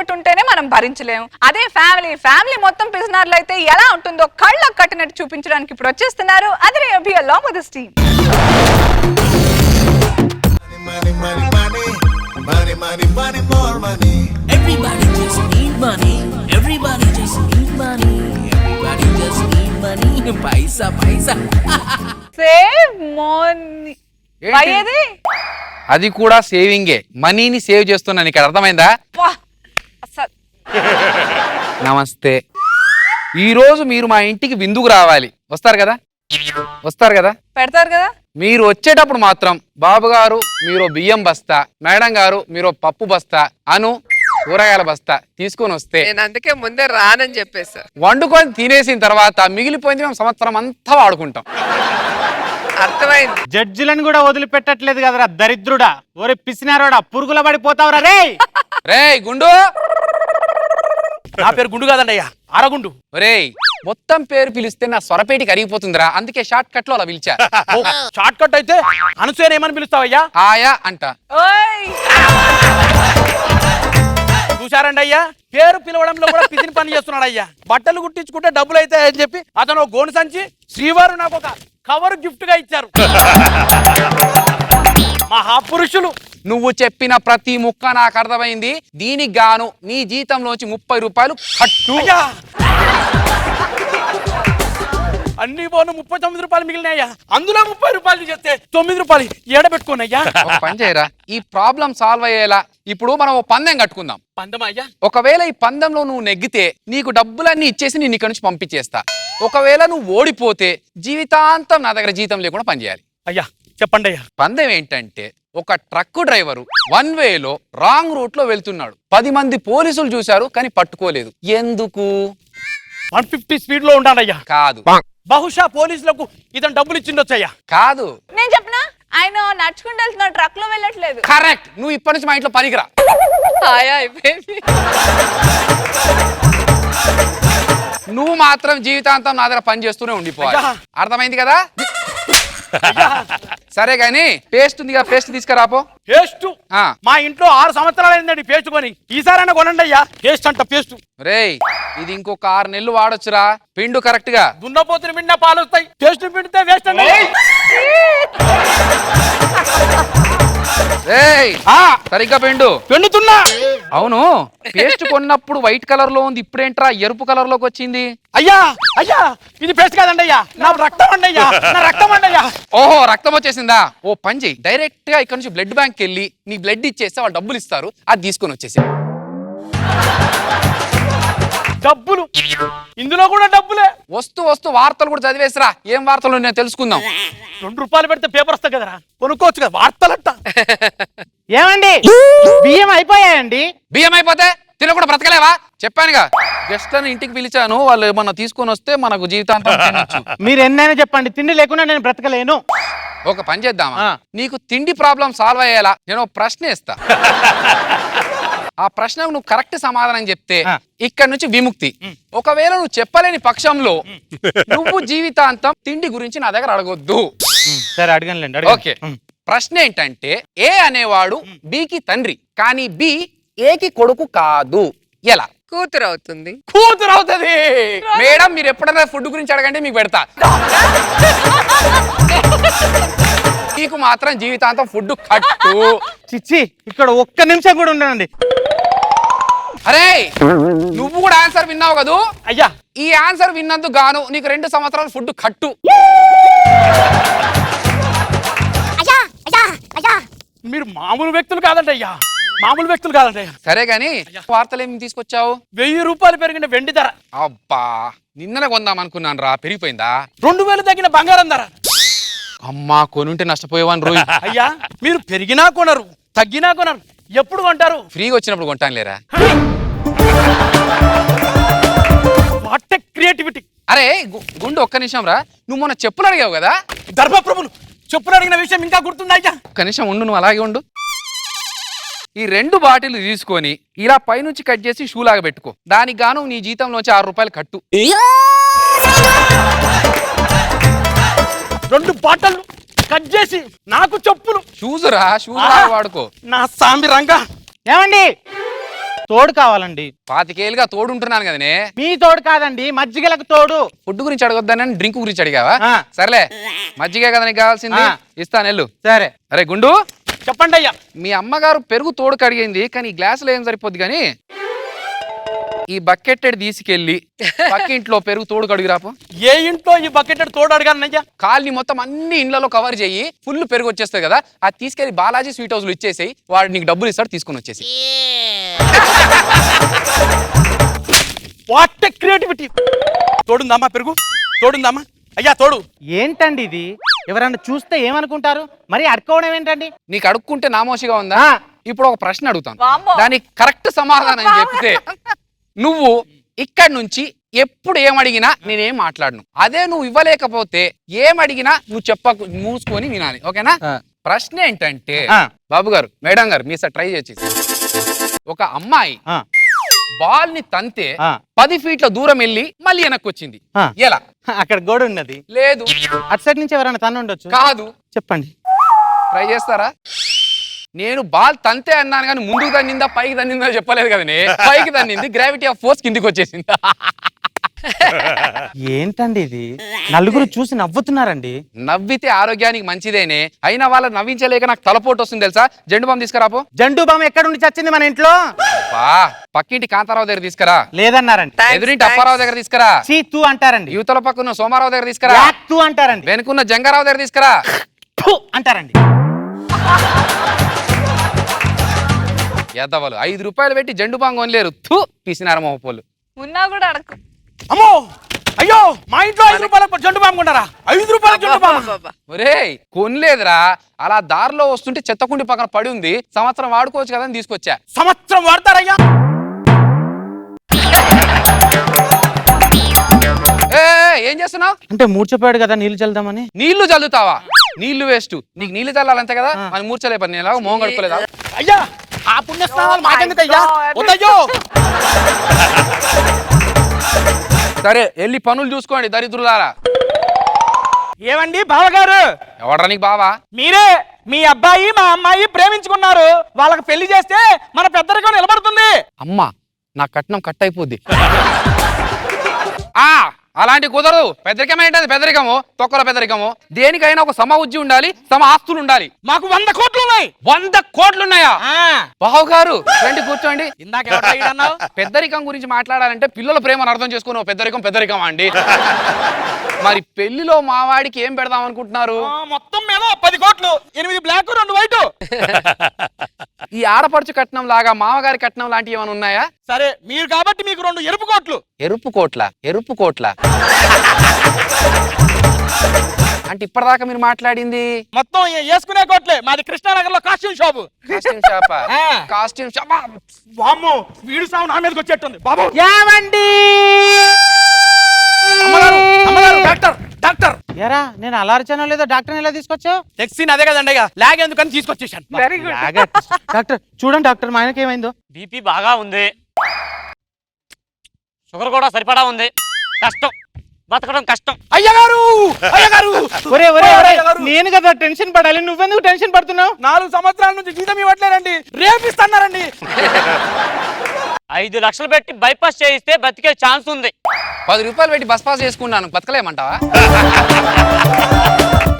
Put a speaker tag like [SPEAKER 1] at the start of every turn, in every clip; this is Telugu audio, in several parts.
[SPEAKER 1] సపోర్ట్ ఉంటేనే మనం భరించలేము. అదే ఫ్యామిలీ మొత్తం పిసినారులు అయితే ఎలా ఉంటుందో కళ్ళకు కట్టినట్టు చూపించడానికి ఇప్పుడు వచ్చేస్తున్నారు అదిరే అభి along with his team.
[SPEAKER 2] Money, money, money, money, money, money, more money.
[SPEAKER 3] Everybody just need money. Everybody just need money. Everybody just need money. Paisa, paisa.
[SPEAKER 1] Save money. అయ్యేది
[SPEAKER 4] అది కూడా సేవింగే. మనీని సేవ్ చేస్తున్నాను. ఇక్కడ అర్థమైందా? నమస్తే. ఈ రోజు మీరు మా ఇంటికి విందుకు రావాలి. వస్తారు కదా?
[SPEAKER 1] పెడతారు కదా?
[SPEAKER 4] మీరు వచ్చేటప్పుడు మాత్రం బాబు గారు మీరు బియ్యం బస్తా, మేడం గారు మీరు పప్పు బస్తా, అను కూరగాయల బస్తా తీసుకొని వస్తే
[SPEAKER 5] నేను అందుకే ముందే రానని చెప్పేసా.
[SPEAKER 4] వండుకొని తినేసిన తర్వాత మిగిలిపోయింది మేము సంవత్సరం అంతా వాడుకుంటాం.
[SPEAKER 5] అర్థమైంది.
[SPEAKER 6] జడ్జిలను కూడా వదిలిపెట్టట్లేదు కదరా దరిద్రుడా. ఒరే పిసినారోడా, పురుగుల పడిపోతావురా రే.
[SPEAKER 4] రేయ్ గుండు.
[SPEAKER 7] నా పేరు గుండు కాదండయ్యా, అరగుండు.
[SPEAKER 4] రేయ్ మొత్తం పేరు పిలిస్తే నా స్వరపేటికి అరిగిపోతుందిరా, అందుకే షార్ట్ కట్ లో అలా పిలిచా.
[SPEAKER 7] షార్ట్ కట్ అయితే అనసూయని ఏమని పిలుస్తావయ్యా?
[SPEAKER 4] ఆయా అంట.
[SPEAKER 1] ఓయ్
[SPEAKER 7] చూశారండి అయ్యా, పేరు పిలవడంలో కూడా పిసిని పని చేస్తున్నాడు అయ్యా. బట్టలు కుట్టించుకుంటే డబ్బులు అయితే అని చెప్పి అతను గోను సంచి శ్రీవారు నాకు ఒక కవర్ గిఫ్ట్ గా ఇచ్చారు. మహాపురుషులు.
[SPEAKER 4] నువ్వు చెప్పిన ప్రతి ముక్క నాకు అర్థమైంది. దీనికి గాను నీ జీతంలోంచి 30 రూపాయలు కట్టు.
[SPEAKER 7] అన్ని పోను 39 రూపాయలు మిగిలినాయ్యా. అందులో 30 రూపాయలు చేస్తే 9 రూపాయలు ఏడబెట్టుకోనయ్యా.
[SPEAKER 4] ఒక పని చేయరా, ఈ ప్రాబ్లం సాల్వ్ అయ్యేలా ఇప్పుడు మనం ఓ పందెం కట్టుకుందాం.
[SPEAKER 7] పందెం అయ్యా?
[SPEAKER 4] ఒకవేళ ఈ పందెంలో నువ్వు నెగ్గితే నీకు డబ్బులన్నీ ఇచ్చేసి నేను ఇక్కడ నుంచి పంపించేస్తా. ఒకవేళ నువ్వు ఓడిపోతే జీవితాంతం నా దగ్గర జీతం లేకుండా పనిచేయాలి.
[SPEAKER 7] అయ్యా చెప్పండి అయ్యా.
[SPEAKER 4] పందెం ఏంటంటే, ఒక ట్రక్ డ్రైవరు 1 వేలో రాంగ్ రూట్ లో వెళ్తున్నాడు. 10 మంది పోలీసులు చూశారు కానీ పట్టుకోలేదు. ఎందుకు?
[SPEAKER 7] 150 స్పీడ్ లో ఉండాలయ్యా.
[SPEAKER 4] కాదు.
[SPEAKER 7] బహుశా పోలీసులకు ఇతను డబ్బులు ఇచ్చిండొచ్చయ్యా.
[SPEAKER 4] కాదు.
[SPEAKER 1] నేను చెప్పనా, ఆయన నడుచుకుంటూ వెళ్తున్నా, ట్రక్ లో వెళ్ళట్లేదు.
[SPEAKER 4] కరెక్ట్. నువ్వు ఇప్పటి నుంచి మా ఇంట్లో పనికిరా.
[SPEAKER 5] హాయా అయిపోయింది.
[SPEAKER 4] నువ్వు మాత్రం జీవితాంతం నా దగ్గర పని చేస్తూనే ఉండిపోవాలి. అర్థమైంది కదా? సరే గాని పేస్ట్ ఉంది కదా, పేస్ట్ తీసుకురాపో.
[SPEAKER 7] పేస్ట్? మా ఇంట్లో 6 సంవత్సరాలు అయిందండి పేస్ట్ కొని. ఈసారైనా కొనండి అయ్యా. పేస్ట్ అంట పేస్ట్.
[SPEAKER 4] రేయ్ ఇది ఇంకొక 6 నెలలు వాడొచ్చురా. పిండు కరెక్ట్ గా.
[SPEAKER 7] దున్నపోతుని పిండినా పాలు వస్తాయి, పేస్ట్ పిండితే వేస్ట్ అండి.
[SPEAKER 4] సరిగ్గా పిండు.
[SPEAKER 7] పిండుతున్నా.
[SPEAKER 4] అవును, పేస్ట్ కొన్నప్పుడు వైట్ కలర్ లో ఉంది, ఇప్పుడేంట్రా ఎరుపు కలర్ లోకి వచ్చింది?
[SPEAKER 7] అయ్యా అయ్యా ఇది పేస్ట్ కాదండి అయ్యా, నా రక్తం అండి అయ్యా, నా రక్తం అండి అయ్యా.
[SPEAKER 4] ఓహో రక్తం వచ్చేసిందా? ఓ పని చెయ్యి, డైరెక్ట్ గా ఇక్కడ నుంచి బ్లడ్ బ్యాంక్ వెళ్ళి నీ బ్లడ్ ఇచ్చేస్తే వాళ్ళు డబ్బులు ఇస్తారు, అది తీసుకొని వచ్చేసి.
[SPEAKER 7] డబ్బులు? ఇందులో కూడా డబ్బులే.
[SPEAKER 4] వస్తూ వార్తలు కూడా చదివేసిరా. ఏం వార్తలు నేను తెలుసుకుందాం.
[SPEAKER 7] 2 రూపాయలు పెడితే పేపర్ వస్తాయి కదరా, కొనుక్కోవచ్చు కదా వార్తలంట.
[SPEAKER 6] ఏమండి బియ్యం అయిపోయాయండి?
[SPEAKER 4] బియ్యం అయిపోతే తినకుండా బ్రతకలేవా? చెప్పానుగా, గెస్ట్లను ఇంటికి పిలిచాను, వాళ్ళు ఏమన్నా తీసుకొని వస్తే మనకు జీవితాంతం తినొచ్చు.
[SPEAKER 6] మీరు ఎన్నైనా చెప్పండి, తిండి లేకుండా నేను బ్రతకలేను.
[SPEAKER 4] ఒక పని చేద్దామా, నీకు తిండి ప్రాబ్లం సాల్వ్ అయ్యేలా నేను ప్రశ్న ఇస్తా. ఆ ప్రశ్నకు నువ్వు కరెక్ట్ సమాధానం చెప్తే ఇక్కడ నుంచి విముక్తి. ఒకవేళ నువ్వు చెప్పలేని పక్షంలో నువ్వు జీవితాంతం తిండి గురించి నా దగ్గర అడగొద్దు.
[SPEAKER 6] సరే అడగనులేండి.
[SPEAKER 4] ఓకే. ప్రశ్న ఏంటంటే, ఏ అనేవాడు బికి తండ్రి కానీ బి ఏకి కొడుకు కాదు. ఎలా?
[SPEAKER 5] కూతురు అవుతుంది.
[SPEAKER 4] కూతురు అవుతుంది. మేడం మీరు ఎప్పుడైనా ఫుడ్ గురించి అడగండి, మీకు పెడతా. నీకు మాత్రం జీవితాంతం ఫుడ్ కట్టు.
[SPEAKER 6] చిచ్చి ఇక్కడ ఒక్క నిమిషం కూడా ఉండనండి.
[SPEAKER 4] అరే నువ్వు కూడా ఆన్సర్ విన్నావు కదూ?
[SPEAKER 7] అయ్యా
[SPEAKER 4] ఈ ఆన్సర్ విన్నందుకు గాను నీకు 2 సంవత్సరాలు ఫుడ్ కట్టు.
[SPEAKER 7] మీరు మామూలు వ్యక్తులు కాదండి అయ్యా, మామూలు వ్యక్తులు కాదండి అయ్యా.
[SPEAKER 4] సరే గాని వార్తలు ఏమి తీసుకొచ్చావు?
[SPEAKER 7] 1000 రూపాయలు పెరిగిన వెండి ధర.
[SPEAKER 4] అబ్బా నిన్ననే కొందాం అనుకున్నాను రా, పెరిగిపోయిందా?
[SPEAKER 7] 2000 తగ్గిన బంగారం ధర.
[SPEAKER 4] అమ్మా కొనుంటే నష్టపోయేవాను రోయ్.
[SPEAKER 7] అయ్యా మీరు పెరిగినా కొనరు, తగ్గినా కొనరు, ఎప్పుడు కొంటారు?
[SPEAKER 4] ఫ్రీగా వచ్చినప్పుడు కొంటాను లేరా.
[SPEAKER 7] What creativity.
[SPEAKER 4] అరే గుండు ఒక్క నిమిషం రా, నువ్వు మొన్న చెప్పులు అడిగావు కదా?
[SPEAKER 7] ధర్మప్రభులు చెప్పులు అడిగిన విషయం ఇంకా గుర్తుందా అయ్యా?
[SPEAKER 4] ఒక్క నిమిషం ఉండు, నువ్వు అలాగే ఉండు. ఈ 2 బాటిల్ తీసుకొని ఇలా పైనుంచి కట్ చేసి షూ లాగా పెట్టుకో. దానికి గాను నీ జీతంలోంచి 6 రూపాయలు కట్టు.
[SPEAKER 7] 2 బాటలు కట్ చేసి నాకు చెప్పులు.
[SPEAKER 4] షూస్ రా, షూస్ లాగా వాడుకో.
[SPEAKER 7] నా సామి రంగా.
[SPEAKER 6] ఏమండి తోడు కావాలండి.
[SPEAKER 4] 25 ఏళ్ళుగా తోడుంటున్నాను కదనే.
[SPEAKER 6] మీ తోడు కాదండి, మజ్జిగలకు తోడు.
[SPEAKER 4] ఫుడ్ గురించి అడగొద్దానని డ్రింక్ గురించి అడిగావా?
[SPEAKER 6] ఆ.
[SPEAKER 4] సర్లే, మజ్జిగే కదా నీకు కావాల్సింది,
[SPEAKER 6] ఆ.
[SPEAKER 4] ఇస్తాను వెళ్ళు.
[SPEAKER 6] సరే.
[SPEAKER 4] అరే గుండు,
[SPEAKER 7] చెప్పండి అయ్యా.
[SPEAKER 4] మీ అమ్మగారు పెరుగు తోడు కడిగింది, కానీ ఈ గ్లాసులో ఏం సరిపోద్ది కానీ ఈ బకెట్ తీసుకెళ్ళి పక్కింట్లో పెరుగు తోడు కడిగిరాపు.
[SPEAKER 7] ఏ ఇంట్లో ఈ బకెట్ తోడు అడగానయ్యా?
[SPEAKER 4] కాల్ని మొత్తం అన్ని ఇండ్లలో కవర్ చేయి, ఫుల్ పెరుగు వచ్చేస్తుంది కదా, అది తీసుకెళ్లి బాలాజీ స్వీట్ హౌస్ లో ఇచ్చేసి వాడు నీకు డబ్బులు ఇస్తాడు, తీసుకుని వచ్చేసి.
[SPEAKER 7] What creativity. తోడుందమ్మా పెరుగు? తోడుందమ్మా? అయ్యా తోడు.
[SPEAKER 6] ఏంటండి ఇది? ఎవరన్నా చూస్తే ఏమనుకుంటారు? మరి అడుక్కోవడం ఏంటండి?
[SPEAKER 4] నీకు అడుక్కుంటే నామోషిగా ఉందా?
[SPEAKER 6] ఆ.
[SPEAKER 4] ఇప్పుడు ఒక ప్రశ్న అడుగుతాను,
[SPEAKER 1] వామ్మో.
[SPEAKER 4] దానికి కరెక్ట్ సమాధానం చెప్తే నువ్వు ఇక్కడి నుంచి ఎప్పుడు ఏమడిగినా నేనేం మాట్లాడను. అదే నువ్వు ఇవ్వలేకపోతే ఏమడిగినా నువ్వు చెప్పకు, మూసుకొని వినాలి, ఓకేనా?
[SPEAKER 6] ఆ.
[SPEAKER 4] ప్రశ్న ఏంటంటే
[SPEAKER 6] ఆ.
[SPEAKER 4] బాబు గారు, మేడం గారు, మీ సార్ ట్రై చేసి, ఒక అమ్మాయి
[SPEAKER 6] ఆ.
[SPEAKER 4] బాల్ ని తంతే
[SPEAKER 6] ఆ.
[SPEAKER 4] 10 ఫీట్ల దూరం వెళ్ళి మళ్ళీ వెనక్కి వచ్చింది.
[SPEAKER 6] ఆ.
[SPEAKER 4] ఎలా?
[SPEAKER 6] అక్కడ గోడ ఉన్నది.
[SPEAKER 4] లేదు.
[SPEAKER 6] అటు సైడ్ నుంచి ఎవరైనా తను ఉండొచ్చు.
[SPEAKER 4] కాదు.
[SPEAKER 6] చెప్పండి.
[SPEAKER 4] ట్రై చేస్తారా? నేను బాల్ తంతే అన్నాను కానీ ముందుకు తన్నిందా పైకి తన్నిందా చెప్పలేదు కదనే. పైకి తన్నింది, గ్రావిటీ ఆఫ్ ఫోర్స్ కిందికి వచ్చేసింది.
[SPEAKER 6] ఏంటండి ఇది? నలుగురు చూసి నవ్వుతున్నారండి.
[SPEAKER 4] నవ్వితే ఆరోగ్యానికి మంచిదేనే, అయినా వాళ్ళ నవ్వించలేక నాకు తలపోటు వస్తుంది తెలుసా. జెండు బామ్ తీసుకురాపో.
[SPEAKER 6] జండు బామ్ ఎక్కడుండి చచ్చింది మన ఇంట్లో?
[SPEAKER 4] పక్కింటి కాంతారావు దగ్గర తీసుకురా.
[SPEAKER 6] లేదన్నారండి.
[SPEAKER 4] ఎదురింటి అప్పారావు దగ్గర తీసుకురా.
[SPEAKER 6] చీ తూ అంటారండి.
[SPEAKER 4] యువతల పక్కన సోమారావు దగ్గర తీసుకురా.
[SPEAKER 6] యాక్ తూ అంటారండి.
[SPEAKER 4] వెనుకున్న జంగారావు దగ్గర తీసుకురా.
[SPEAKER 6] ఫు అంటారండి.
[SPEAKER 4] ఎద్దవలు 5 రూపాయలు పెట్టి జెండు బాంగ్ కొనలేరు. థూ పిసినారు మోపోలు.
[SPEAKER 1] ఉన్నా కూడా అడగకు.
[SPEAKER 7] అమ్మో, అయ్యో, మా ఇంట్లో 5 రూపాయలకు జండు బామ్ కొంటారా? 5 రూపాయలకు జండు బామ్?
[SPEAKER 5] అబ్బబ్బబ్బా.
[SPEAKER 4] ఒరేయ్ కొనలేదురా, అలా దారిలో వస్తుంటే చెత్తకుండి పక్కన పడి ఉంది, సంవత్సరం వాడుకోవచ్చు కదా అని తీసుకొచ్చా.
[SPEAKER 7] సంవత్సరం వాడతారయ్యా?
[SPEAKER 4] ఏం చేస్తున్నావు?
[SPEAKER 6] అంటే మూర్చపోయాడు కదా నీళ్లు చల్లుదామని.
[SPEAKER 4] నీళ్లు చల్లుతావా? నీళ్లు వేస్ట్. నీకు నీళ్లు చల్లాలంతే కదా, అని మూర్చలే పని. నేను మోహం గడుపులేదా?
[SPEAKER 7] అయ్యా, ఆ పుణ్యస్నానాలు మాకెందుకయ్యా? వద్దయ్యో.
[SPEAKER 4] సరే వెళ్ళి పనులు చూసుకోండి దరిద్రులారా.
[SPEAKER 7] ఏమండి బావగారు?
[SPEAKER 4] ఎవడ్రా నీకు బావా?
[SPEAKER 7] మీరే. మీ అబ్బాయి మా అమ్మాయి ప్రేమించుకున్నారు, వాళ్ళకి పెళ్లి చేస్తే మన పెద్దరికం నిలబడుతుంది.
[SPEAKER 4] అమ్మా, నా కట్నం కట్ అయిపోద్ది. అలాంటి కుదరదు. పెద్దరికం ఏంటది? పెద్దరికము తొక్కల పెద్దరికము. దేనికైనా ఒక సమ ఉజ్జి ఉండాలి, సమ ఆస్తులు ఉండాలి.
[SPEAKER 7] మాకు 100 కోట్లు ఉన్నాయి.
[SPEAKER 4] 100 కోట్లున్నాయా? బావు గారు రండి కూర్చోండి.
[SPEAKER 7] ఇందాక ఎవరన్నావు?
[SPEAKER 4] పెద్దరికం గురించి మాట్లాడాలంటే పిల్లల ప్రేమను అర్థం చేసుకుని పెద్దరికం అండి. మరి పెళ్లిలో మావాడికి ఏం పెడదాం అనుకుంటున్నారు?
[SPEAKER 7] మొత్తం మీద 10 కోట్లు, 8 బ్లాక్ 2 వైట్.
[SPEAKER 4] ఈ ఆడపడుచు కట్నం లాగా మామగారి కట్నం లాంటివి ఏమైనా ఉన్నాయా?
[SPEAKER 7] సరే మీరు కాబట్టి మీకు 2 ఎరుపు కోట్లు.
[SPEAKER 4] ఎరుపు కోట్ల అంటే ఇప్పటిదాకా మీరు మాట్లాడింది
[SPEAKER 7] మొత్తం వేసుకునే కోట్లే. మాది కృష్ణానగర్ లో కాస్ట్యూమ్ షాపు.
[SPEAKER 4] Costume shop.
[SPEAKER 7] వామ్మో, వీడు సాగు నా మీదకి వచ్చేట్టుంది బాబు.
[SPEAKER 6] ఏమండి?
[SPEAKER 7] అమ్మగారు, డాక్టర్.
[SPEAKER 6] ఎరా నేను అలర్చానో లేదో డాక్టర్ ఎలా తీసుకొచ్చావు?
[SPEAKER 7] టెక్సీన్ అదే కదండి, లాగ్ ఎందుకని తీసుకొచ్చేసాను.
[SPEAKER 1] Very good.
[SPEAKER 6] డాక్టర్ చూడండి, డాక్టర్ మా ఆయనకి ఏమైందో?
[SPEAKER 8] బీపీ బాగా ఉంది, షుగర్ కూడా సరిపడా ఉంది, కష్టం, బతకడం కష్టం.
[SPEAKER 7] అయ్యగారు
[SPEAKER 6] ఒరే నేను కదా టెన్షన్ పడాలి, నువ్వెందుకు టెన్షన్ పడుతున్నావు?
[SPEAKER 7] 4 సంవత్సరాల నుంచి జీతం ఇవ్వట్లేదండి, రేపిస్తున్నారండి.
[SPEAKER 8] 5 లక్షలు పెట్టి బైపాస్ చేయిస్తే బతికే ఛాన్స్ ఉంది.
[SPEAKER 4] 10 రూపాయలు పెట్టి బస్ పాస్ చేసుకున్నాను, బతకలేమంటావా?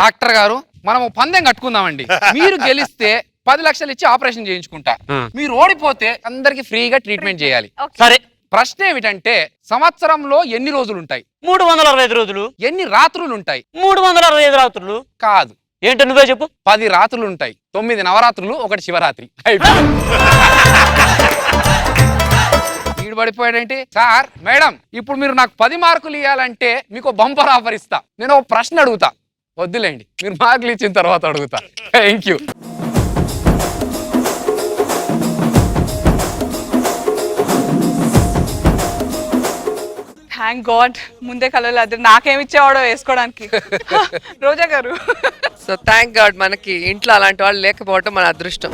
[SPEAKER 4] డాక్టర్ గారు, మనం పందెం కట్టుకుందామండి. మీరు గెలిస్తే 10 లక్షలు ఇచ్చి ఆపరేషన్ చేయించుకుంటా, మీరు ఓడిపోతే అందరికి ఫ్రీగా ట్రీట్మెంట్ చేయాలి.
[SPEAKER 8] సరే,
[SPEAKER 4] ప్రశ్న ఏమిటంటే సంవత్సరంలో ఎన్ని రోజులు ఉంటాయి?
[SPEAKER 8] 365 రోజులు.
[SPEAKER 4] ఎన్ని రాత్రులు ఉంటాయి?
[SPEAKER 8] 365 రాత్రులు.
[SPEAKER 4] కాదు.
[SPEAKER 8] ఏంటో నువ్వే చెప్పు.
[SPEAKER 4] 10 రాత్రులు ఉంటాయి. 9 నవరాత్రులు, 1 శివరాత్రి. పడిపోయాడేంటి సార్? మేడం, ఇప్పుడు మీరు నాకు 10 మార్కులు ఇవ్వాలంటే మీకు బంపర్ ఆఫర్ ఇస్తా. నేను ఒక ప్రశ్న అడుగుతా, వద్దులేండి మీరు మార్కులు ఇచ్చిన తర్వాత అడుగుతా. Thank you.
[SPEAKER 1] థ్యాంక్ గాడ్ ముందే కలవలేదు. నాకేమి ఇచ్చేవాడో వేసుకోవడానికి. రోజా గారు.
[SPEAKER 5] సో థ్యాంక్ గాడ్ మనకి ఇంట్లో అలాంటి వాళ్ళు లేకపోవటం మన అదృష్టం.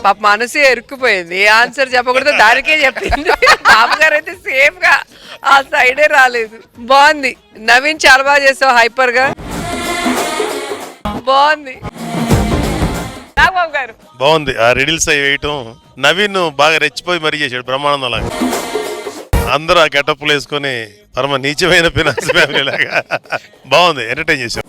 [SPEAKER 5] పాప మనసే ఎరుక్కుపోయింది, ఏ ఆన్సర్ చెప్పకూడదు దానికే చెప్పింది. బాబుగారు అయితే సేఫ్ గా ఆ సైడే రాలేదు. బాగుంది నవీన్, చాలా బాగా చేసావు, హైపర్ గా బాగుంది.
[SPEAKER 1] నాగబాబు గారు.
[SPEAKER 9] బాగుంది ఆ రిడిల్స్ అవి వేయటం. నవీన్ బాగా రెచ్చిపోయి మరీ చేశాడు బ్రహ్మానందం లాగా. అందరూ ఆ గెటప్లు వేసుకొని పరమ నీచమైన ఫినాన్స్ ఫ్యామిలీ లాగా బాగుంది, ఎంటర్టైన్ చేశారు.